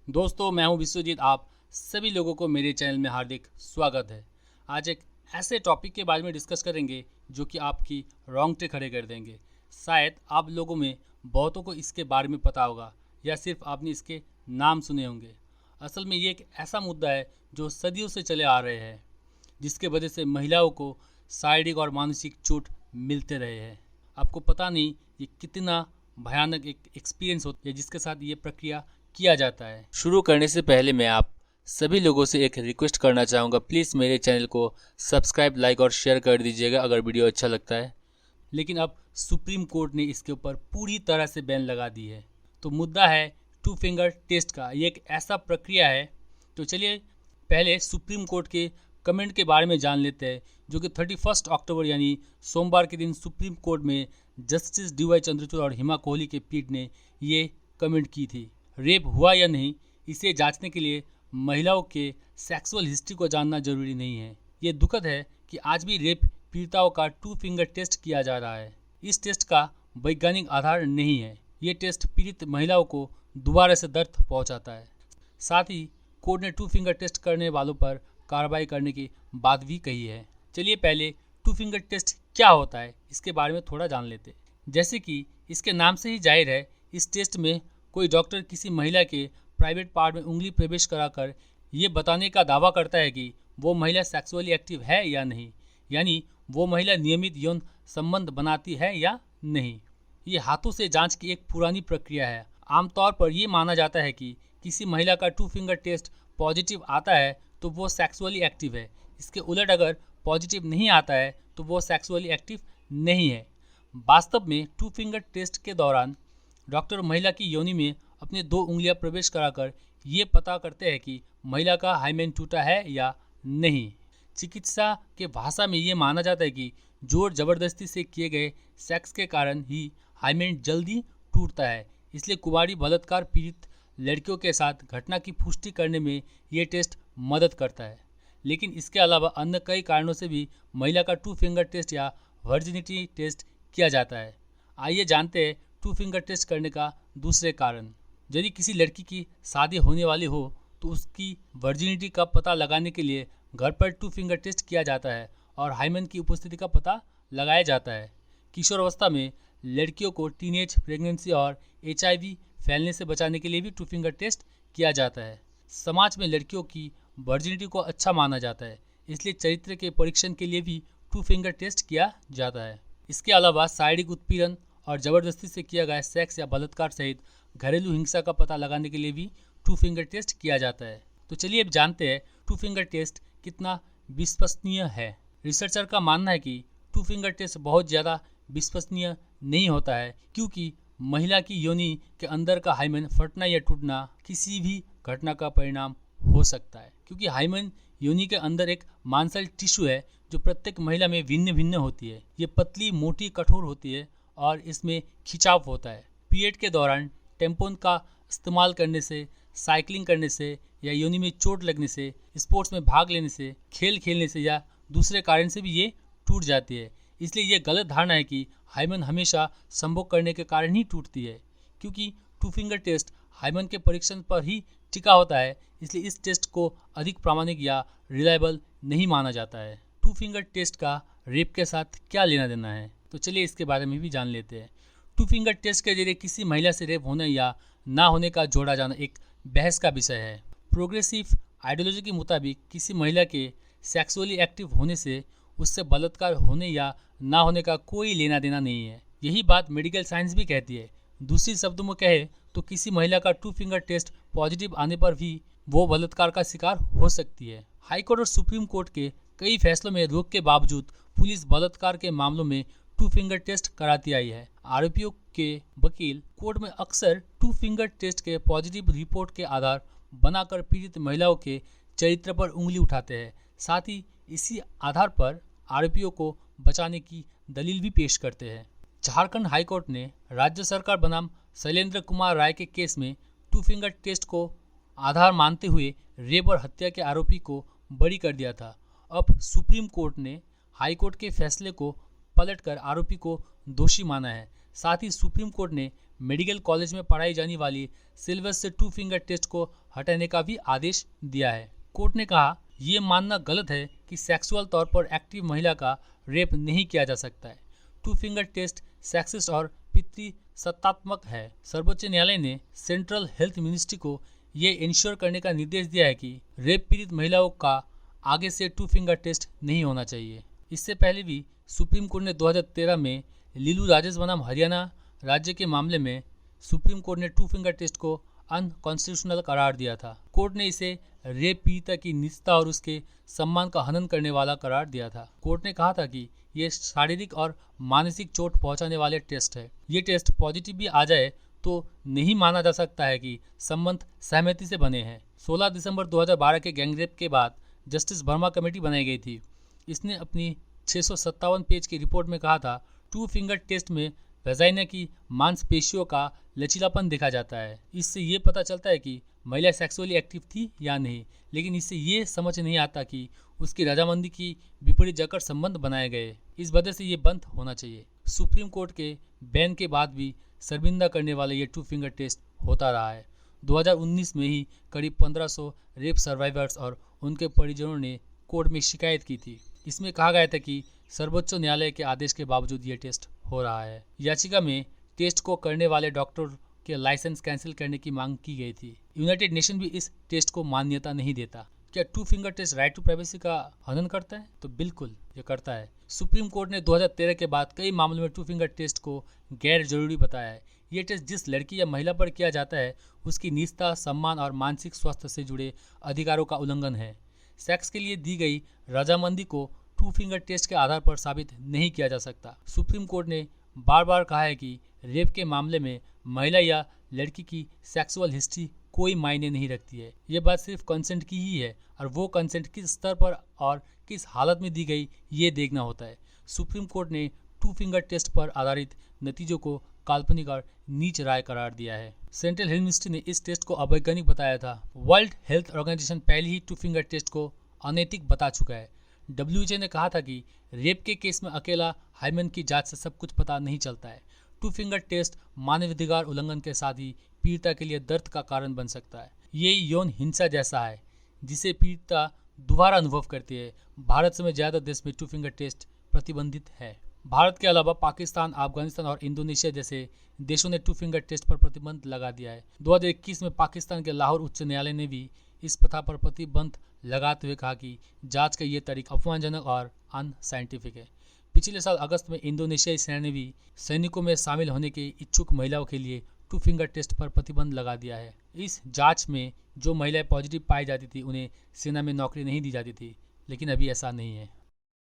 दोस्तों, मैं हूं विश्वजीत। आप सभी लोगों को मेरे चैनल में हार्दिक स्वागत है। आज एक ऐसे टॉपिक के बारे में डिस्कस करेंगे जो कि आपकी रोंगटे खड़े कर देंगे। शायद आप लोगों में बहुतों को इसके बारे में पता होगा या सिर्फ आपने इसके नाम सुने होंगे। असल में ये एक ऐसा मुद्दा है जो सदियों से चले आ रहे हैं, जिसके वजह से महिलाओं को शारीरिक और मानसिक चोट मिलते रहे हैं। आपको पता नहीं ये कितना भयानक एक एक्सपीरियंस होता है जिसके साथ ये प्रक्रिया किया जाता है। शुरू करने से पहले मैं आप सभी लोगों से एक रिक्वेस्ट करना चाहूँगा, प्लीज़ मेरे चैनल को सब्सक्राइब, लाइक और शेयर कर दीजिएगा अगर वीडियो अच्छा लगता है। लेकिन अब सुप्रीम कोर्ट ने इसके ऊपर पूरी तरह से बैन लगा दी है। तो मुद्दा है टू फिंगर टेस्ट का। ये एक ऐसा प्रक्रिया है। तो चलिए पहले सुप्रीम कोर्ट के कमेंट के बारे में जान लेते हैं, जो कि 31 अक्टूबर यानी सोमवार के दिन सुप्रीम कोर्ट में जस्टिस डी.वाई. चंद्रचूड़ और हिमा कोहली के पीठ ने ये कमेंट की थी। रेप हुआ या नहीं, इसे जांचने के लिए महिलाओं के सेक्सुअल हिस्ट्री को जानना जरूरी नहीं है। ये दुखद है कि आज भी रेप पीड़िताओं का टू फिंगर टेस्ट किया जा रहा है। इस टेस्ट का वैज्ञानिक आधार नहीं है। ये टेस्ट पीड़ित महिलाओं को दोबारा से दर्द पहुंचाता है। साथ ही कोर्ट ने टू फिंगर टेस्ट करने वालों पर कार्रवाई करने की बात भी कही है। चलिए पहले टू फिंगर टेस्ट क्या होता है इसके बारे में थोड़ा जान लेते हैं। जैसे कि इसके नाम से ही जाहिर है, इस टेस्ट में कोई डॉक्टर किसी महिला के प्राइवेट पार्ट में उंगली प्रवेश कराकर ये बताने का दावा करता है कि वो महिला सेक्सुअली एक्टिव है या नहीं, यानी वो महिला नियमित यौन संबंध बनाती है या नहीं। ये हाथों से जांच की एक पुरानी प्रक्रिया है। आमतौर पर ये माना जाता है कि किसी महिला का टू फिंगर टेस्ट पॉजिटिव आता है तो वो सेक्सुअली एक्टिव है। इसके उलट अगर पॉजिटिव नहीं आता है तो वो सेक्सुअली एक्टिव नहीं है। वास्तव में टू फिंगर टेस्ट के दौरान डॉक्टर महिला की योनि में अपने 2 उंगलियां प्रवेश कराकर ये पता करते हैं कि महिला का हाइमेन टूटा है या नहीं। चिकित्सा के भाषा में ये माना जाता है कि जोर जबरदस्ती से किए गए सेक्स के कारण ही हाइमेन जल्दी टूटता है। इसलिए कुंवारी बलात्कार पीड़ित लड़कियों के साथ घटना की पुष्टि करने में ये टेस्ट मदद करता है। लेकिन इसके अलावा अन्य कई कारणों से भी महिला का टू फिंगर टेस्ट या वर्जिनिटी टेस्ट किया जाता है। आइए जानते हैं टू फिंगर टेस्ट करने का दूसरे कारण। यदि किसी लड़की की शादी होने वाली हो तो उसकी वर्जिनिटी का पता लगाने के लिए घर पर टू फिंगर टेस्ट किया जाता है और हाइमेन की उपस्थिति का पता लगाया जाता है। किशोरावस्था में लड़कियों को टीनेज प्रेगनेंसी और HIV फैलने से बचाने के लिए भी टू फिंगर टेस्ट किया जाता है। समाज में लड़कियों की वर्जिनिटी को अच्छा माना जाता है, इसलिए चरित्र के परीक्षण के लिए भी टू फिंगर टेस्ट किया जाता है। इसके अलावा शारीरिक उत्पीड़न और ज़बरदस्ती से किया गया सेक्स या बलात्कार सहित घरेलू हिंसा का पता लगाने के लिए भी टू फिंगर टेस्ट किया जाता है। तो चलिए अब जानते हैं टू फिंगर टेस्ट कितना विश्वसनीय है। रिसर्चर का मानना है कि टू फिंगर टेस्ट बहुत ज़्यादा विश्वसनीय नहीं होता है, क्योंकि महिला की योनि के अंदर का हाइमेन फटना या टूटना किसी भी घटना का परिणाम हो सकता है। क्योंकि हाइमेन योनि के अंदर एक मांसल टिश्यू है जो प्रत्येक महिला में भिन्न भिन्न होती है। ये पतली, मोटी, कठोर होती है और इसमें खिंचाव होता है। पीरियड के दौरान टेम्पोन का इस्तेमाल करने से, साइकिलिंग करने से या योनि में चोट लगने से, स्पोर्ट्स में भाग लेने से, खेल खेलने से या दूसरे कारण से भी ये टूट जाती है। इसलिए ये गलत धारणा है कि हाइमेन हमेशा संभोग करने के कारण ही टूटती है। क्योंकि टू फिंगर टेस्ट हाइमेन के परीक्षण पर ही टिका होता है, इसलिए इस टेस्ट को अधिक प्रामाणिक या रिलायबल नहीं माना जाता है। टू फिंगर टेस्ट का रेप के साथ क्या लेना देना है, तो चलिए इसके बारे में भी जान लेते हैं। टू फिंगर टेस्ट के जरिए किसी महिला से रेप होने या ना होने का जोड़ा जाना एक बहस का विषय है। प्रोग्रेसिव आइडियोलॉजी के मुताबिक किसी महिला के सेक्सुअली एक्टिव होने से उससे बलात्कार होने या ना होने का कोई लेना देना नहीं है। यही बात मेडिकल साइंस भी कहती है। दूसरे शब्दों में कहे तो किसी महिला का टू फिंगर टेस्ट पॉजिटिव आने पर भी वो बलात्कार का शिकार हो सकती है। हाईकोर्ट और सुप्रीम कोर्ट के कई फैसलों में रोक के बावजूद पुलिस बलात्कार के मामलों में टू फिंगर टेस्ट कराती आई है। आरोपियों के वकील कोर्ट में अक्सर टू फिंगर टेस्ट के पॉजिटिव रिपोर्ट के आधार बनाकर पीड़ित महिलाओं के चरित्र पर उंगली उठाते हैं। साथ ही इसी आधार पर आरोपियों को बचाने की दलील भी पेश करते हैं। झारखंड हाईकोर्ट ने राज्य सरकार बनाम शैलेंद्र कुमार राय के केस में टू फिंगर टेस्ट को आधार मानते हुए रेप और हत्या के आरोपी को बरी कर दिया था। अब सुप्रीम कोर्ट ने हाईकोर्ट के फैसले को पलटकर आरोपी को दोषी माना है। साथ ही सुप्रीम कोर्ट ने मेडिकल कॉलेज में पढ़ाई जाने वाली सिलेबस से टू फिंगर टेस्ट को हटाने का भी आदेश दिया है। कोर्ट ने कहा, ये मानना गलत है कि सेक्सुअल तौर पर एक्टिव महिला का रेप नहीं किया जा सकता है। टू फिंगर टेस्ट सेक्सिस्ट और पितृसत्तात्मक है। सर्वोच्च न्यायालय ने सेंट्रल हेल्थ मिनिस्ट्री को ये इंश्योर करने का निर्देश दिया है कि रेप पीड़ित महिलाओं का आगे से टू फिंगर टेस्ट नहीं होना चाहिए। इससे पहले भी सुप्रीम कोर्ट ने 2013 में लीलू राजेश बनाम हरियाणा राज्य के मामले में सुप्रीम कोर्ट ने टू फिंगर टेस्ट को अनकॉन्स्टिट्यूशनल करार दिया था। कोर्ट ने इसे रेप पीड़िता की निजता और उसके सम्मान का हनन करने वाला करार दिया था। कोर्ट ने कहा था कि ये शारीरिक और मानसिक चोट पहुंचाने वाले टेस्ट है। ये टेस्ट पॉजिटिव भी आ जाए तो नहीं माना जा सकता है कि संबंध सहमति से बने हैं। 16 दिसंबर 2012 के गैंगरेप के बाद जस्टिस वर्मा कमेटी बनाई गई थी। इसने अपनी 657 पेज की रिपोर्ट में कहा था, टू फिंगर टेस्ट में वेजाइना की मांसपेशियों का लचीलापन देखा जाता है। इससे ये पता चलता है कि महिला सेक्सुअली एक्टिव थी या नहीं, लेकिन इससे ये समझ नहीं आता कि उसकी रजामंदी की विपरीत जाकर संबंध बनाए गए। इस वजह से ये बंद होना चाहिए। सुप्रीम कोर्ट के बैन के बाद भी शर्मिंदा करने वाला ये टू फिंगर टेस्ट होता रहा है। 2019 में ही करीब 1500 रेप सर्वाइवर्स और उनके परिजनों ने कोर्ट में शिकायत की थी। इसमें कहा गया था कि सर्वोच्च न्यायालय के आदेश के बावजूद ये टेस्ट हो रहा है। याचिका में टेस्ट को करने वाले डॉक्टर के लाइसेंस कैंसिल करने की मांग की गई थी। यूनाइटेड नेशन भी इस टेस्ट को मान्यता नहीं देता। क्या two finger test right to privacy का हनन करता है? तो बिल्कुल ये करता है। सुप्रीम कोर्ट ने 2013 के बाद कई मामलों में टू फिंगर टेस्ट को गैर जरूरी बताया है। ये टेस्ट जिस लड़की या महिला पर किया जाता है उसकी निजता, सम्मान और मानसिक स्वास्थ्य से जुड़े अधिकारों का उल्लंघन है। सेक्स के लिए दी गई रजामंदी को टू फिंगर टेस्ट के आधार पर साबित नहीं किया जा सकता। सुप्रीम कोर्ट ने बार बार कहा है कि रेप के मामले में महिला या लड़की की सेक्सुअल हिस्ट्री कोई मायने नहीं रखती है। ये बात सिर्फ कंसेंट की ही है और वो कंसेंट किस स्तर पर और किस हालत में दी गई ये देखना होता है। सुप्रीम कोर्ट ने टू फिंगर टेस्ट पर आधारित नतीजों को काल्पनिक और नीच राय करार दिया है। सेंट्रल हेल्थ मिनिस्ट्री ने इस टेस्ट को अवैज्ञानिक बताया था। वर्ल्ड हेल्थ ऑर्गेनाइजेशन पहले ही टू फिंगर टेस्ट को अनैतिक बता चुका है। WHO ने कहा था कि रेप के केस में अकेला हाइमेन की जांच से सब कुछ पता नहीं चलता है। टू फिंगर टेस्ट मानवाधिकार उल्लंघन के साथ ही पीड़िता के लिए दर्द का कारण बन सकता है। ये यौन हिंसा जैसा है जिसे पीड़िता दोबारा अनुभव करती है। भारत समेत ज्यादा देश में टू फिंगर टेस्ट प्रतिबंधित है। भारत के अलावा पाकिस्तान, अफगानिस्तान और इंडोनेशिया जैसे देशों ने टू फिंगर टेस्ट पर प्रतिबंध लगा दिया है। 2021 में पाकिस्तान के लाहौर उच्च न्यायालय ने भी इस प्रथा पर प्रतिबंध लगाते हुए कहा कि जांच का ये तरीका अपमानजनक और अनसाइंटिफिक है। पिछले साल अगस्त में इंडोनेशियाई सेना ने भी सैनिकों में शामिल होने के इच्छुक महिलाओं के लिए टू फिंगर टेस्ट पर प्रतिबंध लगा दिया है। इस जांच में जो महिलाएं पॉजिटिव पाई जाती थी उन्हें सेना में नौकरी नहीं दी जाती थी, लेकिन अभी ऐसा नहीं है।